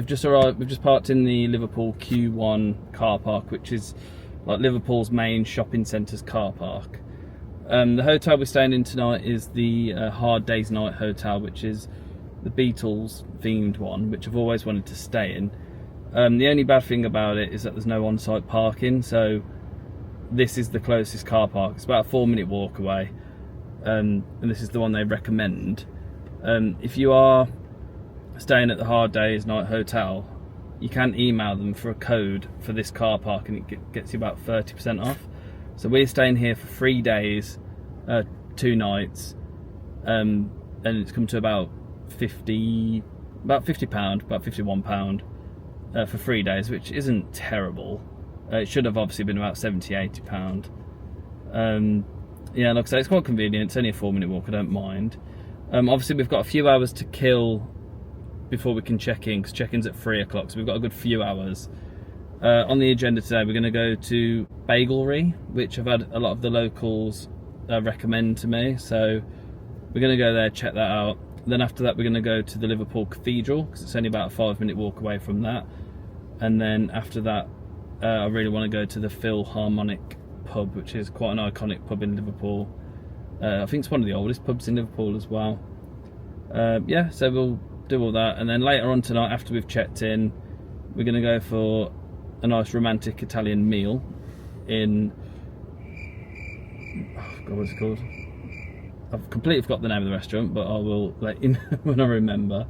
we've just arrived. We've just parked in the Liverpool Q1 car park, which is like Liverpool's main shopping centre's car park. The hotel we're staying in tonight is the Hard Day's Night Hotel, which is the Beatles themed one, which I've always wanted to stay in. The only bad thing about it is that there's no on-site parking, so this is the closest car park. It's about a 4-minute walk away, and this is the one they recommend. If you are staying at the Hard Day's Night Hotel, you can email them for a code for this car park, and it gets you about 30% off. So we're staying here for 3 days, 2 nights, and it's come to about £51, about £51 for 3 days, which isn't terrible. It should have obviously been about £70–80. Yeah, like I say, it's quite convenient. It's only a 4-minute walk. I don't mind. Obviously, we've got a few hours to kill before we can check in, because check-in's at 3 o'clock, so we've got a good few hours. On the agenda today, we're going to go to Bagelry, which I've had a lot of the locals recommend to me, so we're going to go there, check that out. Then after that, we're going to go to the Liverpool Cathedral, because it's only about a 5-minute walk away from that. And then after that, I really want to go to the Philharmonic pub, which is quite an iconic pub in Liverpool. I think it's one of the oldest pubs in Liverpool as well. Yeah, so we'll do all that, and then later on tonight, after we've checked in, we're going to go for a nice romantic Italian meal in, oh God, what's it called? I've completely forgot the name of the restaurant, but I will let you know when I remember.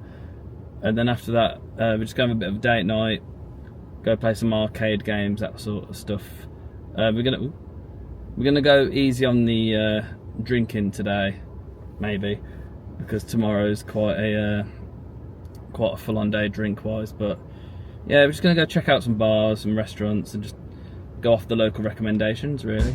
And then after that, we're just going to have a bit of a date night, go play some arcade games, that sort of stuff. We're gonna go easy on the drinking today, maybe, because tomorrow's quite a full-on day drink-wise. But yeah, we're just gonna go check out some bars, some restaurants, and just go off the local recommendations, really.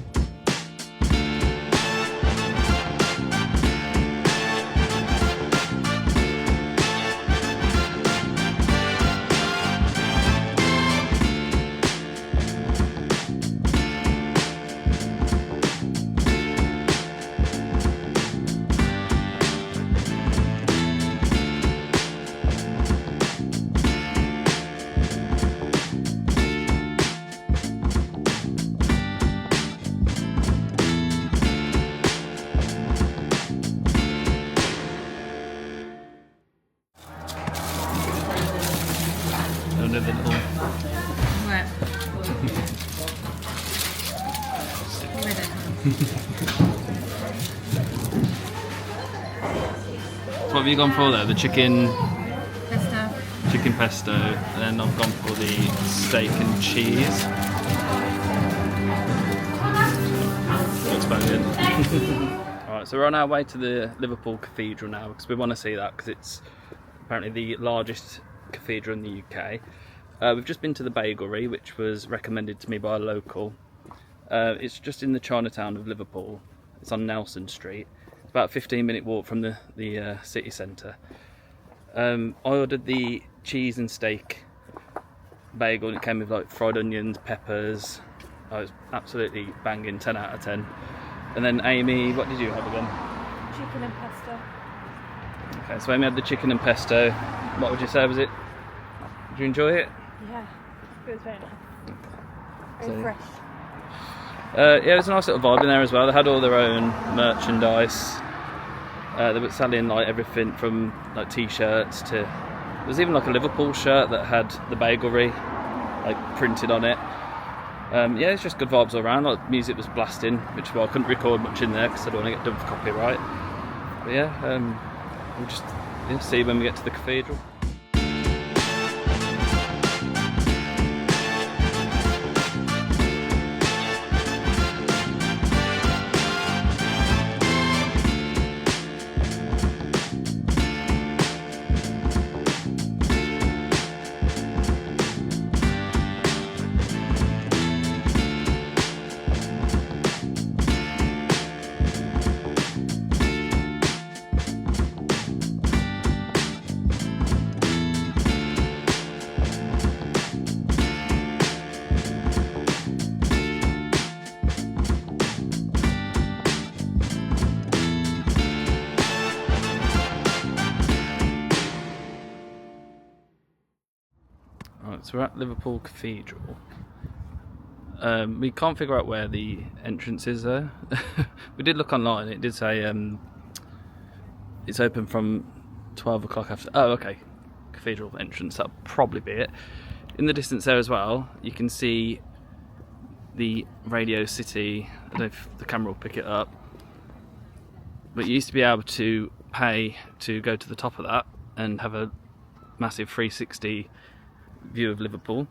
So what have you gone for there? The chicken pesto, and then I've gone for the steak and cheese. Looks banging. Alright, so we're on our way to the Liverpool Cathedral now, because we want to see that, because it's apparently the largest cathedral in the UK. We've just been to the Bagelry, which was recommended to me by a local. It's just in the Chinatown of Liverpool. It's on Nelson Street. It's about a 15-minute walk from the city centre. I ordered the cheese and steak bagel, and it came with like fried onions, peppers. Oh, it was absolutely banging, 10 out of 10. And then Amy, what did you have again? Chicken and pesto. Okay, so Amy had the chicken and pesto. What would you say was it? Did you enjoy it? Yeah, it was very nice. Very fresh. Yeah, it was a nice little vibe in there as well. They had all their own merchandise. They were selling like everything from like t-shirts to, there was even like a Liverpool shirt that had the Bagelry like printed on it. Yeah, it's just good vibes all around. Like, music was blasting, which is why I couldn't record much in there because I don't want to get done for copyright. But yeah, we'll just see when we get to the cathedral. So we're at Liverpool Cathedral. We can't figure out where the entrance is there. We did look online. It did say it's open from 12 o'clock after. Oh, okay. Cathedral entrance. That'll probably be it. In the distance there as well, you can see the Radio City. I don't know if the camera will pick it up, but you used to be able to pay to go to the top of that and have a massive 360 view of Liverpool.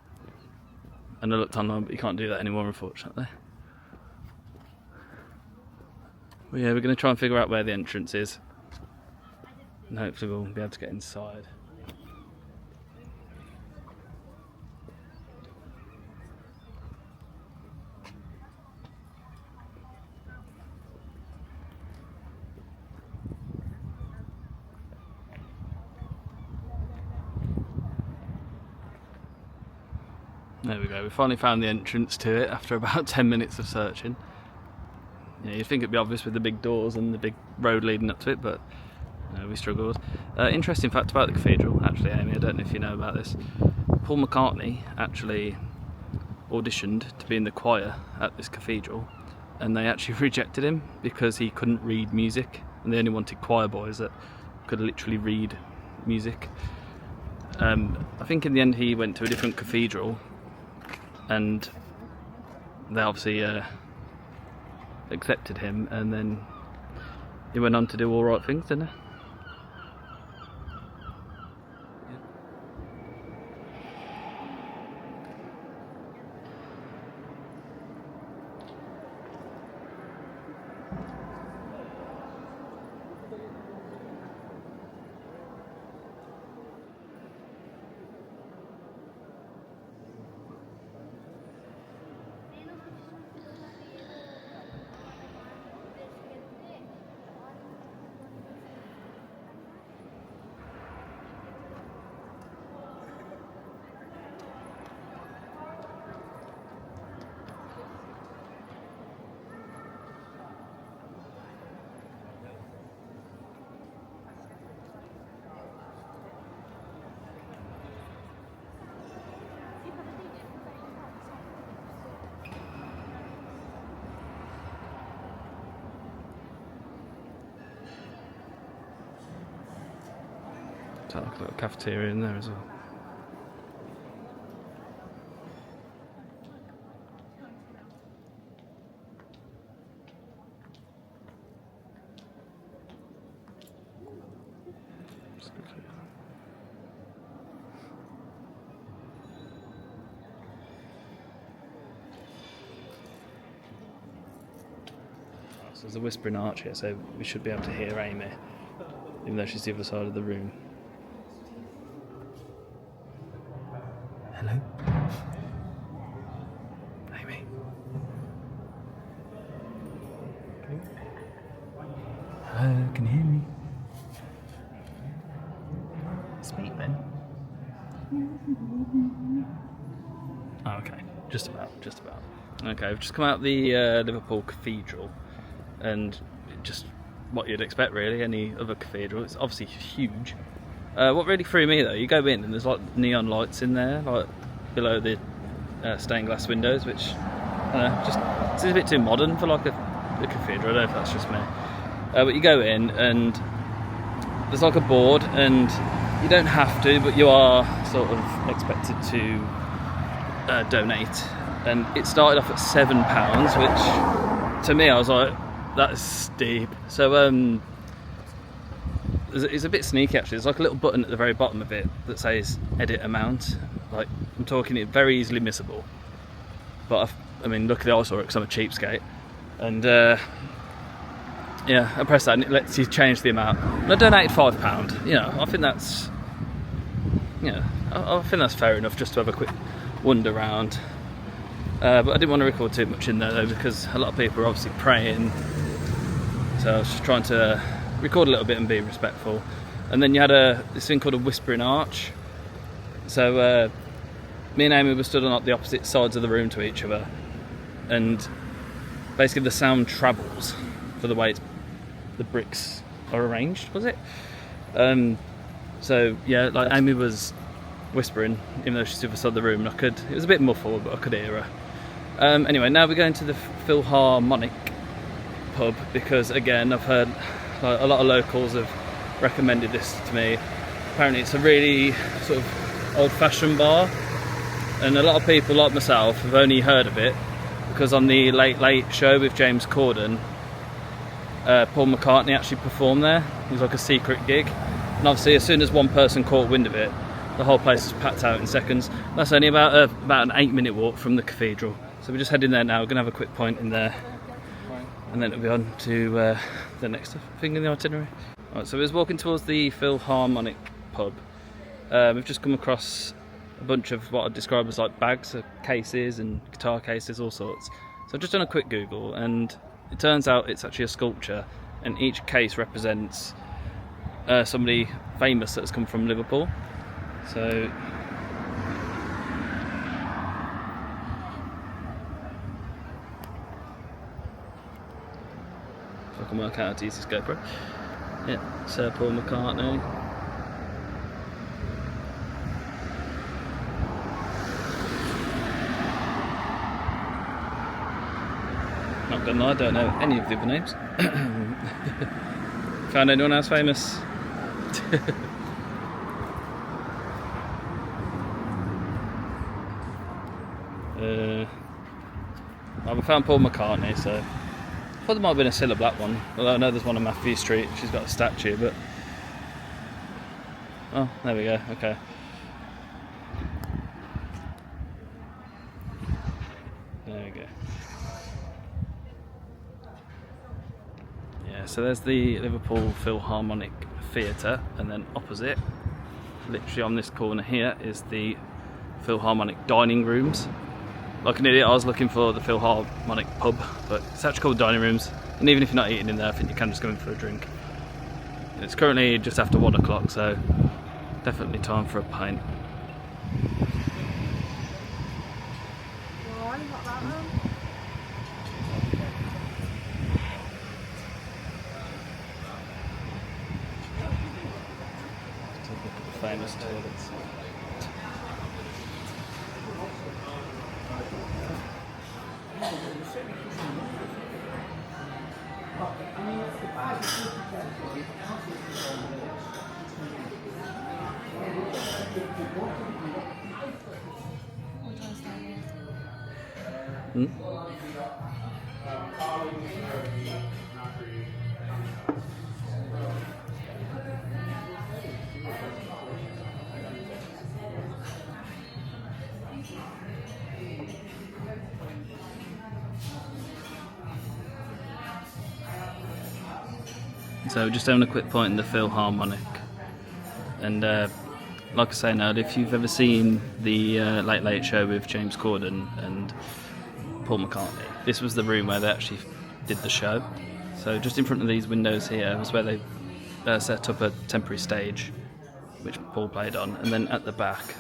And I looked online, but you can't do that anymore, unfortunately. But yeah, we're going to try and figure out where the entrance is, and hopefully we'll be able to get inside. There we go, we finally found the entrance to it after about 10 minutes of searching. Yeah, you'd think it'd be obvious with the big doors and the big road leading up to it, but we struggled. Interesting fact about the cathedral, actually, Amy, I don't know if you know about this. Paul McCartney actually auditioned to be in the choir at this cathedral, and they actually rejected him because he couldn't read music, and they only wanted choir boys that could literally read music. I think in the end he went to a different cathedral, and they obviously accepted him, and then he went on to do all right things, didn't he? Like a little cafeteria in there as well. So there's a whispering arch here, so we should be able to hear Amy, even though she's the other side of the room. Hello? Amy? Hello, can you hear me? Speak then. Oh, okay, just about. Okay, we've just come out the Liverpool Cathedral, and just what you'd expect really, any other cathedral. It's obviously huge. What really threw me though, you go in and there's like neon lights in there, like below the stained glass windows, which just seems a bit too modern for like a cathedral. I don't know if that's just me. But you go in and there's like a board, and you don't have to, but you are sort of expected to donate. And it started off at £7, which to me I was like, that's steep. So it's a bit sneaky actually. There's like a little button at the very bottom of it that says edit amount. Like, I'm talking it very easily missable, but I mean luckily I saw it because I'm a cheapskate, and yeah, I press that and it lets you change the amount. And I donated £5. You know, I think that's, you know, I think that's fair enough just to have a quick wander around. But I didn't want to record too much in there though, because a lot of people are obviously praying, so I was just trying to record a little bit and be respectful. And then you had this thing called a whispering arch. So me and Amy were stood on the opposite sides of the room to each other, and basically the sound travels for the way the bricks are arranged, was it? So yeah, like Amy was whispering, even though she's to the other side of the room, and it was a bit muffled, but I could hear her. Anyway, now we're going to the Philharmonic pub because, again, I've heard like, a lot of locals have recommended this to me. Apparently it's a really sort of old-fashioned bar, and a lot of people like myself have only heard of it because on the Late Late Show with James Corden, Paul McCartney actually performed there. It was like a secret gig, and obviously as soon as one person caught wind of it, the whole place was packed out in seconds. That's only about an 8-minute walk from the cathedral, so we're just heading there now. We're going to have a quick pint in there, and then it'll be on to the next thing in the itinerary. Right, so we're walking towards the Philharmonic pub. We've just come across a bunch of what I'd describe as like bags of cases and guitar cases, all sorts. So I've just done a quick Google, and it turns out it's actually a sculpture, and each case represents somebody famous that has come from Liverpool. So if I can work out how to use this GoPro. Yeah, Sir Paul McCartney. Not gonna lie, I don't know any of the other names. Found anyone else famous? I found Paul McCartney, so I thought there might have been a Cilla Black one. Although I know there's one on Matthew Street, she's got a statue, but oh, there we go, okay. There we go. Yeah, so there's the Liverpool Philharmonic Theatre, and then opposite, literally on this corner here, is the Philharmonic dining rooms. Like an idiot, I was looking for the Philharmonic pub, but it's actually called dining rooms, and even if you're not eating in there, I think you can just go in for a drink. It's currently just after 1 o'clock, so definitely time for a pint. Famous toilets. So just having a quick point in the Philharmonic, and like I was saying earlier, if you've ever seen the Late Late Show with James Corden and Paul McCartney, this was the room where they actually did the show. So just in front of these windows here was where they set up a temporary stage which Paul played on, and then at the back,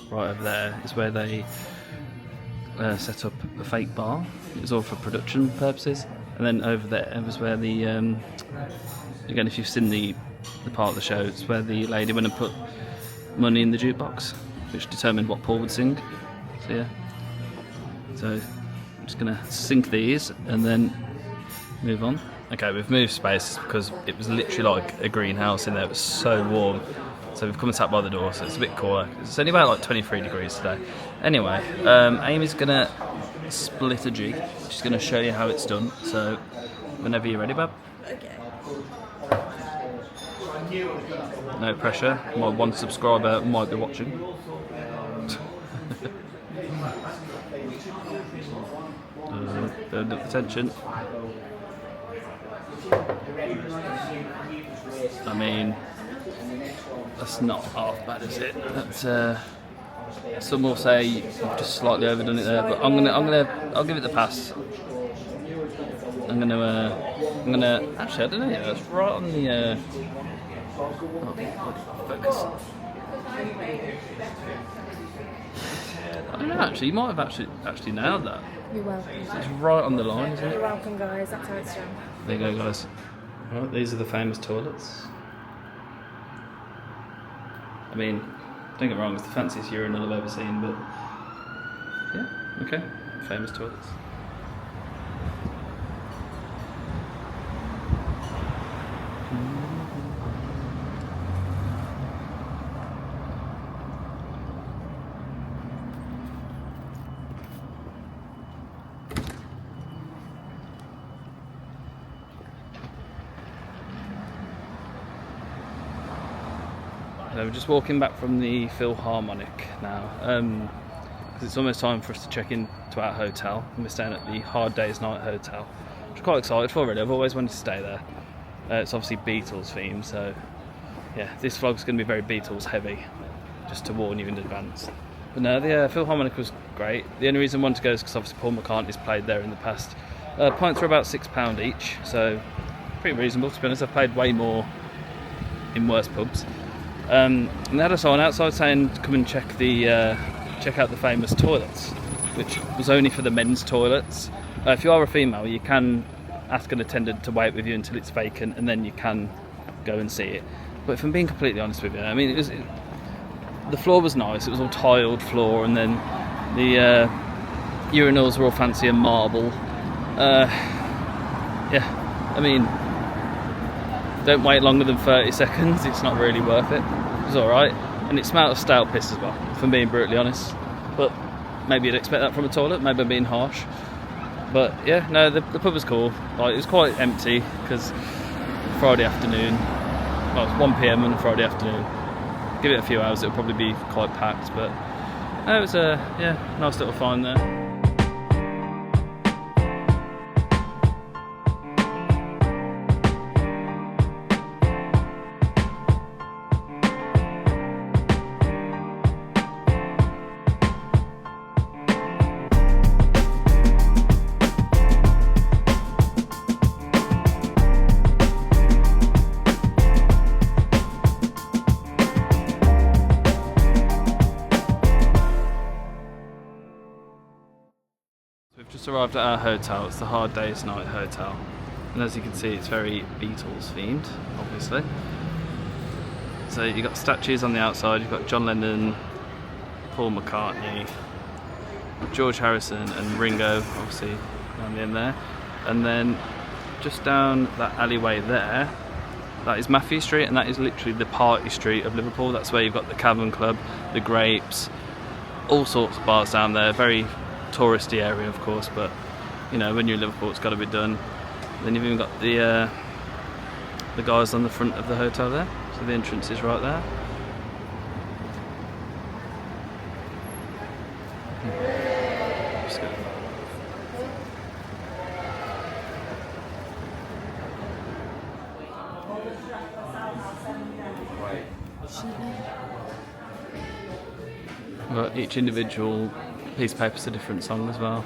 right over there, is where they set up a fake bar. It was all for production purposes, and then over there was where the again, if you've seen the part of the show, it's where the lady went and put money in the jukebox, which determined what Paul would sing. So yeah, so I'm just gonna sync these and then move on. Okay, we've moved spaces because it was literally like a greenhouse in there. It was so warm, so we've come and sat by the door, so it's a bit cooler. It's only about like 23 degrees today. Anyway, Amy's gonna split a jig. She's gonna show you how it's done. So whenever you're ready, Bab. Okay. No pressure. My one subscriber might be watching. Build up the tension. I mean, that's not half bad, is it? That's some will say you've just slightly overdone it there, but I'll give it the pass. I'm gonna actually, I don't know. That's right on the. Focus. I don't know. Actually, you might have actually nailed that. You're welcome. It's right on the line, isn't it? You're welcome, guys. That's how it's done. There you go, guys. Right, these are the famous toilets. I mean, Don't get me wrong, it's the fanciest urinal I've ever seen, but yeah, okay, famous toilets. So we're just walking back from the Philharmonic now, because it's almost time for us to check into our hotel. And we're staying at the Hard Day's Night Hotel, which I'm quite excited for really. I've always wanted to stay there. It's obviously Beatles themed, so yeah, this vlog's going to be very Beatles heavy, just to warn you in advance. But no, the Philharmonic was great. The only reason I wanted to go is because obviously Paul McCartney's played there in the past. Pints were about £6 each, so pretty reasonable to be honest. I've paid way more in worse pubs. And they had a sign outside saying to come and check out the famous toilets, which was only for the men's toilets. If you are a female, you can ask an attendant to wait with you until it's vacant, and then you can go and see it. But if I'm being completely honest with you, I mean, the floor was nice. It was all tiled floor, and then the urinals were all fancy and marble. Yeah, I mean, don't wait longer than 30 seconds. It's not really worth it. It was alright, and it smelled of stale piss as well, if I'm being brutally honest. But maybe you'd expect that from a toilet. Maybe I'm being harsh. But yeah, no, the pub was cool. Like, it was quite empty because Friday afternoon. Well, it's 1 PM on a Friday afternoon. Give it a few hours, it'll probably be quite packed. But no, it was a nice little find there. We've just arrived at our hotel. It's the Hard Day's Night Hotel, and as you can see, it's very Beatles themed, obviously. So you've got statues on the outside. You've got John Lennon, Paul McCartney, George Harrison, and Ringo, obviously down the end there. And then just down that alleyway there, that is Matthew Street, and that is literally the party street of Liverpool. That's where you've got the Cavern Club, the Grapes, all sorts of bars down there. Very touristy area, of course, but you know, when you're in Liverpool, it's got to be done. Then you've even got the guys on the front of the hotel there, so the entrance is right there. Just go. But each individual piece of paper's a different song as well.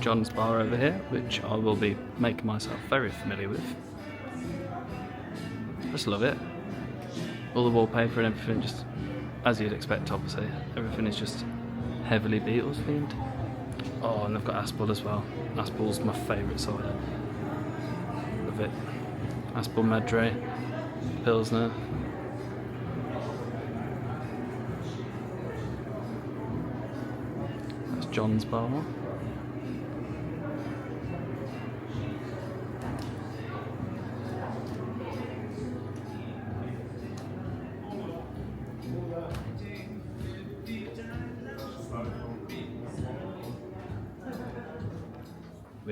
John's bar over here, which I will be making myself very familiar with. Just love it. All the wallpaper and everything, just as you'd expect, obviously. Everything is just heavily Beatles themed. Oh, and they've got Aspel as well. Aspel's my favourite cider. Love it. Aspel Madre, Pilsner. That's John's bar.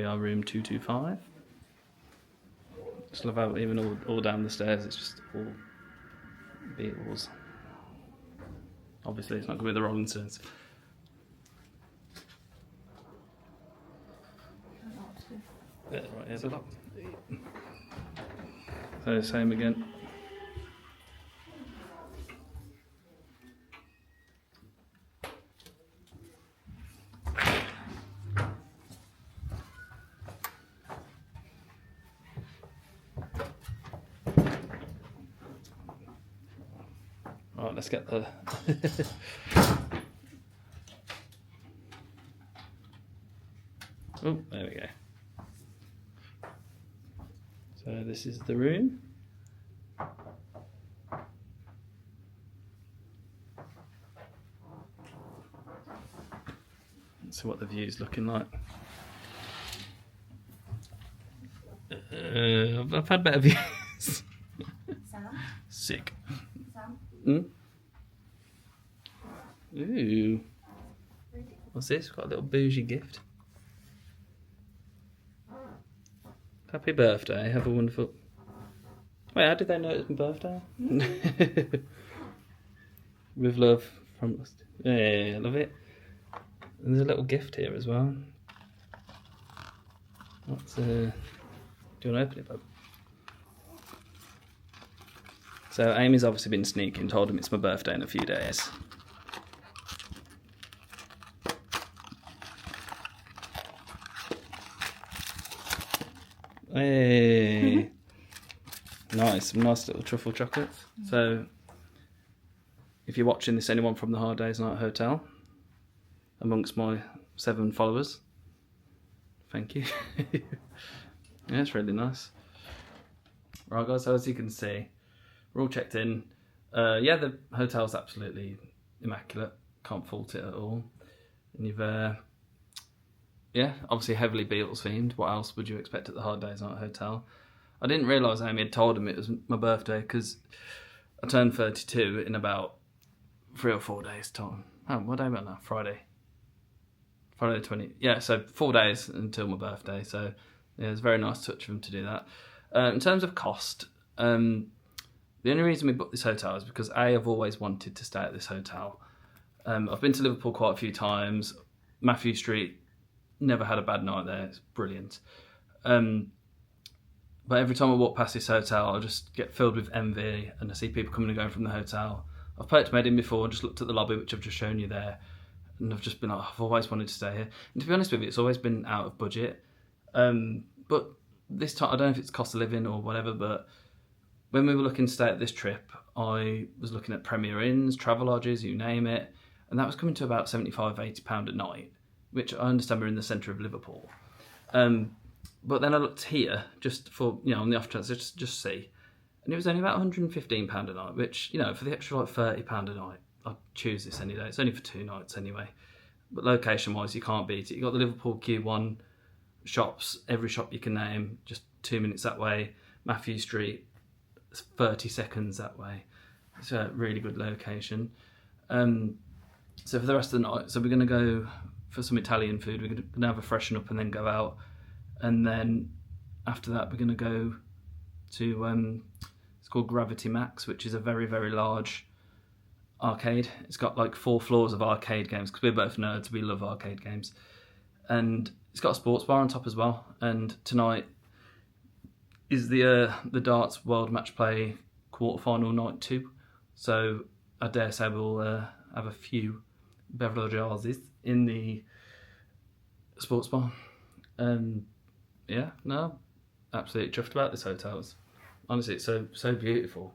be our room 225. Just love how even all down the stairs it's just all Beatles. Obviously it's not going to be the Rolling Stones. Yeah, right, here's a lot. So same again. Right, let's get the oh, there we go. So this is the room. Let's see what the view's looking like. I've had better views. Sick. Ooh. What's this? Got a little bougie gift. Happy birthday. Have a wonderful... Wait, how did they know it was my birthday? With love from... Yeah, I love it. And there's a little gift here as well. What's do you want to open it, Bob? So Amy's obviously been sneaking, told him it's my birthday in a few days. Hey, nice, some nice little truffle chocolates. So, if you're watching this, anyone from the Hard Days Night Hotel, amongst my 7 followers, thank you. Yeah, it's really nice. Right, guys, so as you can see, we're all checked in. Yeah, the hotel's absolutely immaculate. Can't fault it at all. And you've yeah, obviously heavily Beatles themed. What else would you expect at the Hard Days Night Hotel? I didn't realise Amy had told him it was my birthday because I turned 32 in about 3 or 4 days' time. Oh, what day about now? Friday the 20th. Yeah, so 4 days until my birthday. So yeah, it's a very nice touch of him to do that. In terms of cost, the only reason we booked this hotel is because I've always wanted to stay at this hotel. I've been to Liverpool quite a few times. Matthew Street, never had a bad night there. It's brilliant. But every time I walk past this hotel, I just get filled with envy and I see people coming and going from the hotel. I've poked my head in before and just looked at the lobby, which I've just shown you there. And I've just been like, I've always wanted to stay here. And to be honest with you, it's always been out of budget. But this time, I don't know if it's cost of living or whatever, but when we were looking to stay at this trip, I was looking at Premier Inns, Travelodges, you name it. And that was coming to about £75, £80 a night, which I understand we're in the centre of Liverpool. But then I looked here, just for, you know, on the off chance, just see. And it was only about £115 a night, which, you know, for the extra like £30 a night, I'd choose this any day. It's only for 2 nights anyway. But location-wise, you can't beat it. You've got the Liverpool Q1 shops, every shop you can name, just 2 minutes that way. Matthew Street, 30 seconds that way. It's a really good location. So for the rest of the night, so we're going to go for some Italian food. We're going to have a freshen up and then go out. And then after that, we're going to go to, it's called Gravity Max, which is a very, very large arcade. It's got like 4 floors of arcade games, because we're both nerds, we love arcade games. And it's got a sports bar on top as well. And tonight is the darts World Match Play quarterfinal night 2. So I dare say we'll have a few beverages in the sports bar. Yeah, no, absolutely chuffed about this hotel. Honestly, it's so beautiful,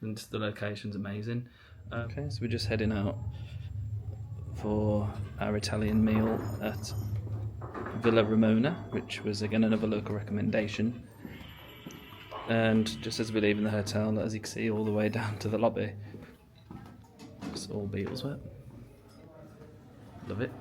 and the location's amazing. Okay, so we're just heading out for our Italian meal at Villa Romana, which was again another local recommendation. And just as we leave in the hotel, as you can see, all the way down to the lobby, it's all Beatles work. Love it.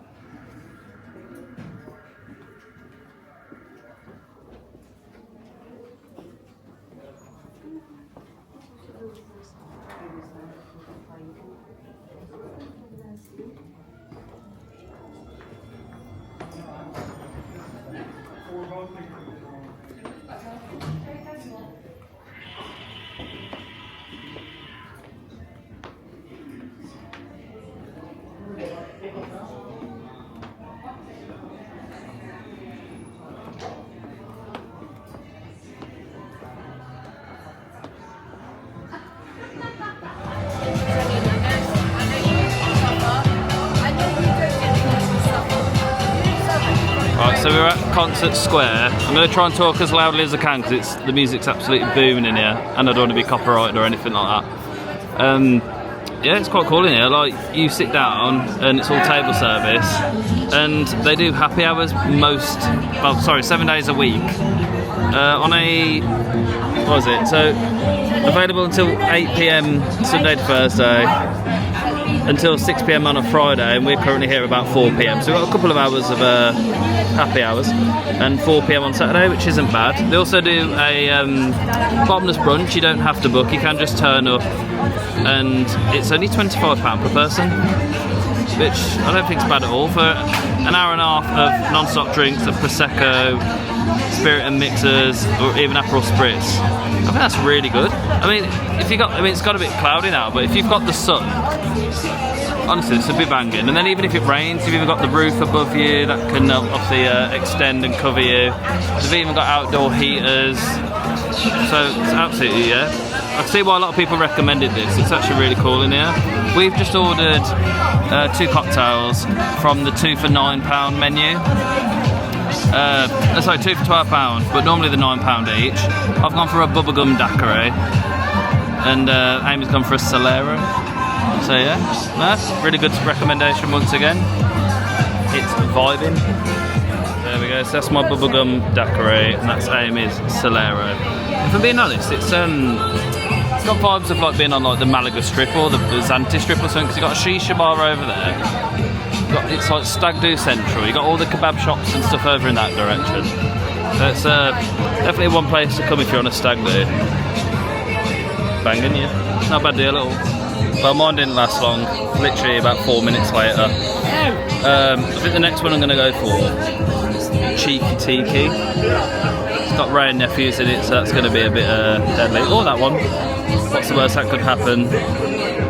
so we're at Concert Square. I'm going to try and talk as loudly as I can because the music's absolutely booming in here, and I don't want to be copyrighted or anything like that. Yeah, it's quite cool in here. Like, you sit down and it's all table service, and they do happy hours 7 days a week. On a, what is it? So available until 8 PM Sunday to Thursday, until 6 PM on a Friday, and we're currently here about 4 PM. So we've got a couple of hours of happy hours, and 4 PM on Saturday, which isn't bad. They also do a bottomless brunch. You don't have to book, you can just turn up, and it's only £25 per person, which I don't think is bad at all for an hour and a half of non-stop drinks, of Prosecco, spirit and mixers, or even Aperol Spritz. I think that's really good. I mean, it's got a bit cloudy now, but if you've got the sun, honestly, it's a bit banging. And then even if it rains, you've even got the roof above you that can obviously extend and cover you. They've even got outdoor heaters, so it's absolutely, yeah. I can see why a lot of people recommended this. It's actually really cool in here. We've just ordered 2 cocktails from the 2 for £9 menu. Sorry, 2 for £12, but normally they're £9 each. I've gone for a bubblegum daiquiri, and Amy's gone for a Solero. So yeah, really good recommendation once again. It's vibing. There we go, so that's my bubblegum daiquiri, and that's Amy's Solero. If I'm being honest, it's got vibes of like being on like the Malaga Strip or the Zante Strip or something, because you've got a shisha bar over there. It's like Stag Do Central. You've got all the kebab shops and stuff over in that direction. So it's definitely one place to come if you're on a stag do. Banging, yeah. Not a bad deal at all. Well, mine didn't last long. Literally about 4 minutes later. I think the next one I'm going to go for is Cheeky Tiki. It's got Ray and Nephews in it, so that's going to be a bit deadly. Or that one. What's the worst that could happen?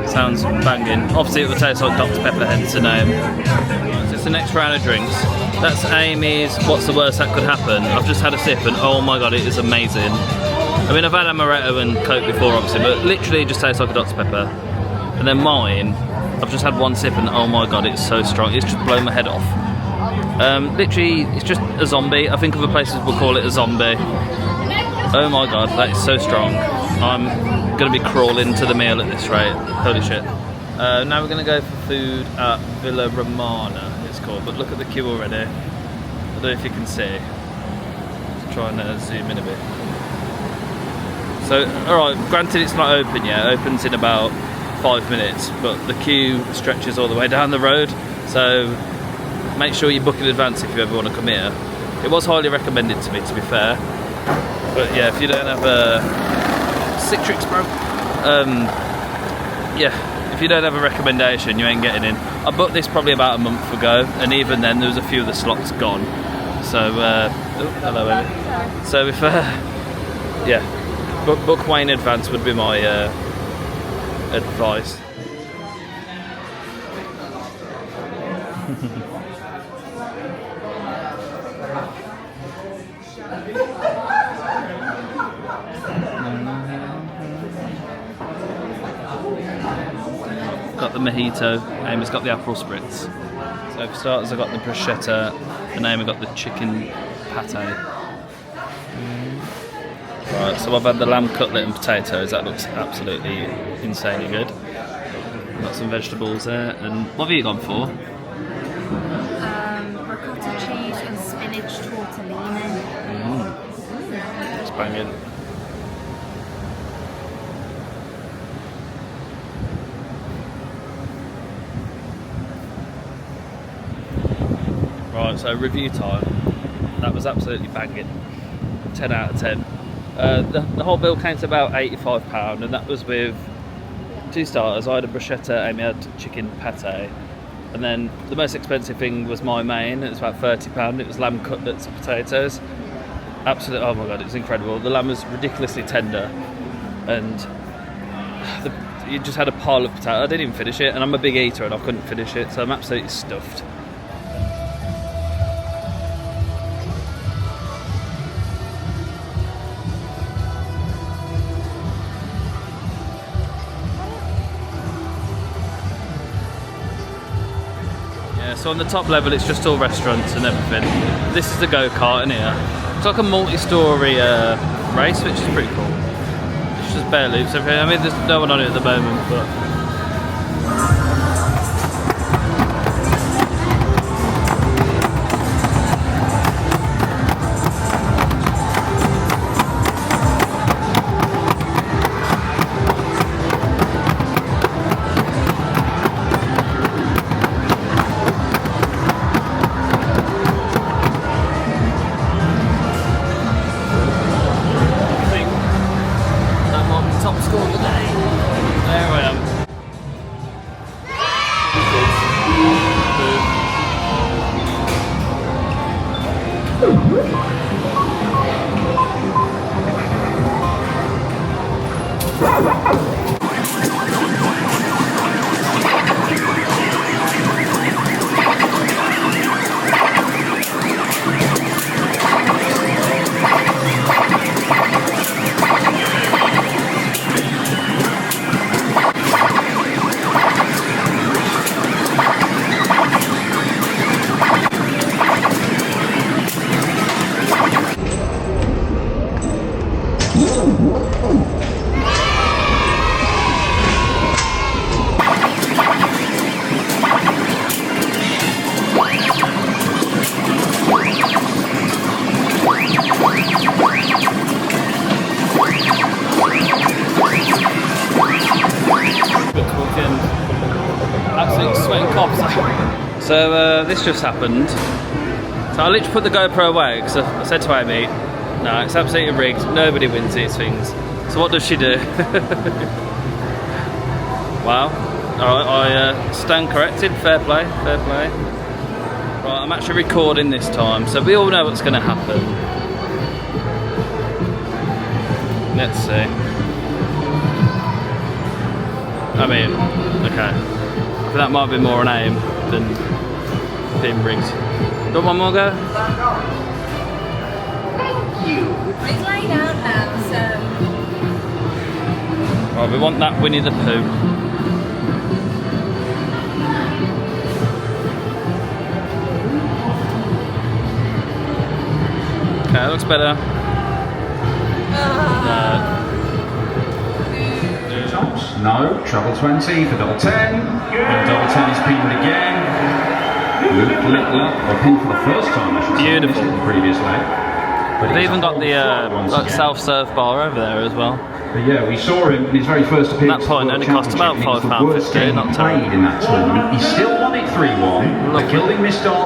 Sounds banging. Obviously it would taste like Dr Pepper, hence the name. So it's the next round of drinks. That's Amy's What's the Worst That Could Happen. I've just had a sip and oh my god, it is amazing. I mean, I've had amaretto and Coke before obviously, but literally it just tastes like a Dr Pepper. And then mine, I've just had one sip and oh my god, it's so strong. It's just blown my head off. Literally, it's just a zombie. I think other places will call it a zombie. Oh my god, that is so strong. I'm going to be crawling to the meal at this rate. Holy shit. Now we're going to go for food at Villa Romana, it's called. But look at the queue already. I don't know if you can see. Just trying to zoom in a bit. So, alright, granted it's not open yet. It opens in about 5 minutes. But the queue stretches all the way down the road. So, make sure you book in advance if you ever want to come here. It was highly recommended to me, to be fair. But yeah, if you don't have a Citrix, bro. Yeah, if you don't have a recommendation, you ain't getting in. I booked this probably about a month ago, and even then there was a few of the slots gone. So, oh, hello, baby. So if, yeah, book way in advance would be my advice. Got the mojito, Amy's got the Aperol Spritz. So for starters I've got the bruschetta, and Amy got the chicken pate. Right, so I've had the lamb cutlet and potatoes, that looks absolutely insanely good. Got some vegetables there, and what have you gone for? Ricotta cheese and spinach tortellini. It's banging. Right, so review time. That was absolutely banging. 10 out of 10. The whole bill came to about £85, and that was with 2 starters. I had a bruschetta, Amy had chicken pate, and then the most expensive thing was my main. It was about £30. It was lamb cutlets and potatoes. Absolutely, oh my god, it was incredible. The lamb was ridiculously tender, and you just had a pile of potato. I didn't even finish it, and I'm a big eater and I couldn't finish it, so I'm absolutely stuffed. so on the top level it's just all restaurants and everything. This is the go-kart in here. It's like a multi-storey race, which is pretty cool. It's just bare loops everything. I mean, there's no one on it at the moment, but so this just happened. So I literally put the GoPro away because I said to Amy, no, it's absolutely rigged, nobody wins these things. So what does she do? Wow, I stand corrected, fair play, fair play. Right, I'm actually recording this time, so we all know what's going to happen. Let's see. I mean, okay, that might be more an aim than being rigged. Got one more go? Thank you. It's laid out now, so. Right, we want that Winnie the Pooh. Okay, that looks better. No, treble 20 for double 10. And double 10 is pinned again. Or pinned for the first time, I should say. Beautiful. The previous leg. But they've even got the like self-serve bar over there as well. But yeah, we saw him in his very first appearance. That point only cost about £5.50, not terrible. In that tournament. He still won it 3-1. The Gilding missed on.